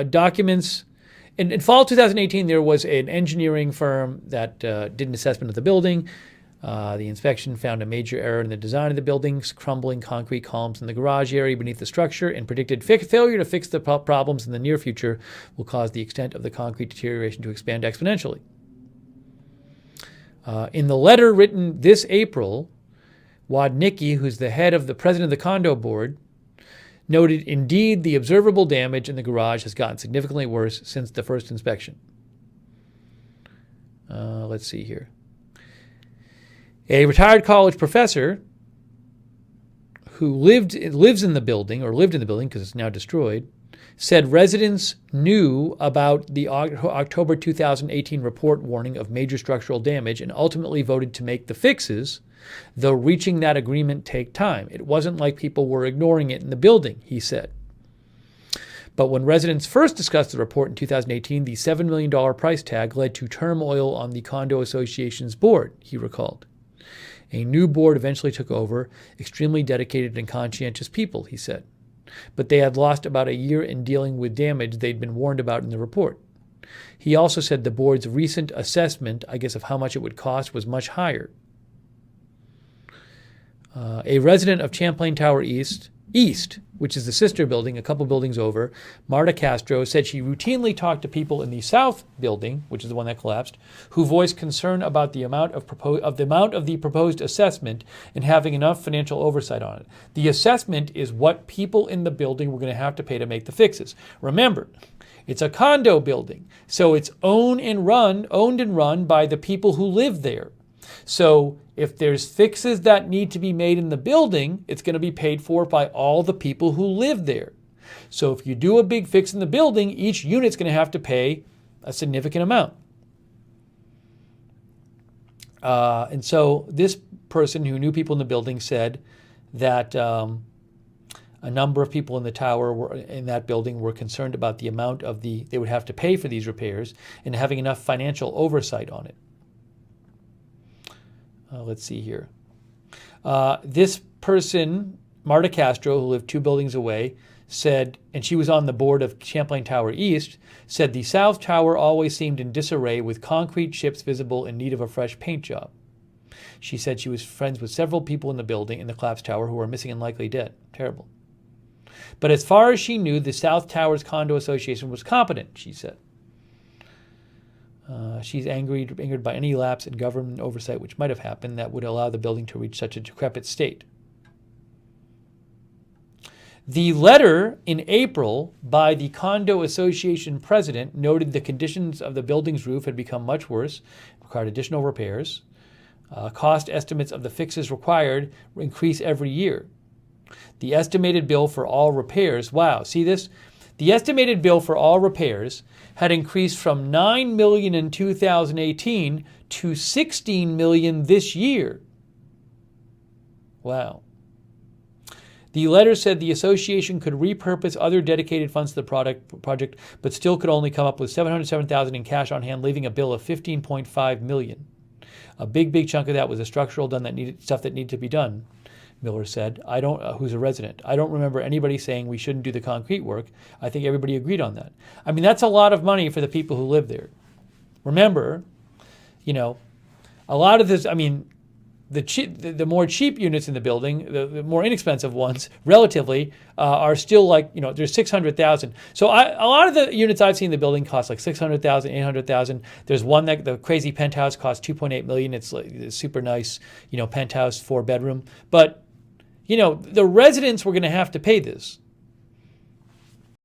documents. In fall 2018, there was an engineering firm that did an assessment of the building. The inspection found a major error in the design of the buildings, crumbling concrete columns in the garage area beneath the structure, and predicted failure to fix the problems in the near future will cause the extent of the concrete deterioration to expand exponentially. In the letter written this April, Wadnicki, who's the head of the president of the condo board, noted, indeed, the observable damage in the garage has gotten significantly worse since the first inspection. Let's see here. A retired college professor who lives in the building because it's now destroyed, said residents knew about the October 2018 report warning of major structural damage and ultimately voted to make the fixes, though reaching that agreement take time. It wasn't like people were ignoring it in the building, he said. But when residents first discussed the report in 2018, the $7 million price tag led to turmoil on the condo association's board, he recalled. A new board eventually took over, extremely dedicated and conscientious people, he said. But they had lost about a year in dealing with damage they'd been warned about in the report. He also said the board's recent assessment, I guess, of how much it would cost was much higher. A resident of Champlain Tower East, which is the sister building, a couple buildings over, Marta Castro, said she routinely talked to people in the south building, which is the one that collapsed, who voiced concern about the amount of the proposed assessment and having enough financial oversight on it. The assessment is what people in the building were going to have to pay to make the fixes. Remember, it's a condo building, so it's owned and run by the people who live there. So if there's fixes that need to be made in the building, it's going to be paid for by all the people who live there. So if you do a big fix in the building, each unit's going to have to pay a significant amount. And so this person who knew people in the building said that a number of people in the tower in that building were concerned about the amount they would have to pay for these repairs and having enough financial oversight on it. Let's see here. This person, Marta Castro, who lived 2 buildings away, said, and she was on the board of Champlain Tower East, said the South Tower always seemed in disarray with concrete chips visible in need of a fresh paint job. She said she was friends with several people in the collapsed tower who were missing and likely dead. Terrible. But as far as she knew, the South Towers Condo Association was competent, she said. She's angered by any lapse in government oversight which might have happened that would allow the building to reach such a decrepit state. The letter in April by the condo association president noted the conditions of the building's roof had become much worse, required additional repairs. Cost estimates of the fixes required increase every year. The estimated bill for all repairs, wow, see this? The estimated bill for all repairs had increased from $9 million in 2018 to $16 million this year. Wow. The letter said the association could repurpose other dedicated funds to the project, but still could only come up with $707,000 in cash on hand, leaving a bill of $15.5 million. A big chunk of that was the structural stuff that needed to be done, Miller said. Who's a resident. I don't remember anybody saying we shouldn't do the concrete work. I think everybody agreed on that. I mean, that's a lot of money for the people who live there. Remember, a lot of this, I mean, the more cheap units in the building, the more inexpensive ones, relatively, are still like, there's 600,000. So a lot of the units I've seen in the building cost like 600,000, 800,000. There's one the crazy penthouse costs 2.8 million. It's like a super nice, penthouse 4-bedroom. But, the residents were going to have to pay this.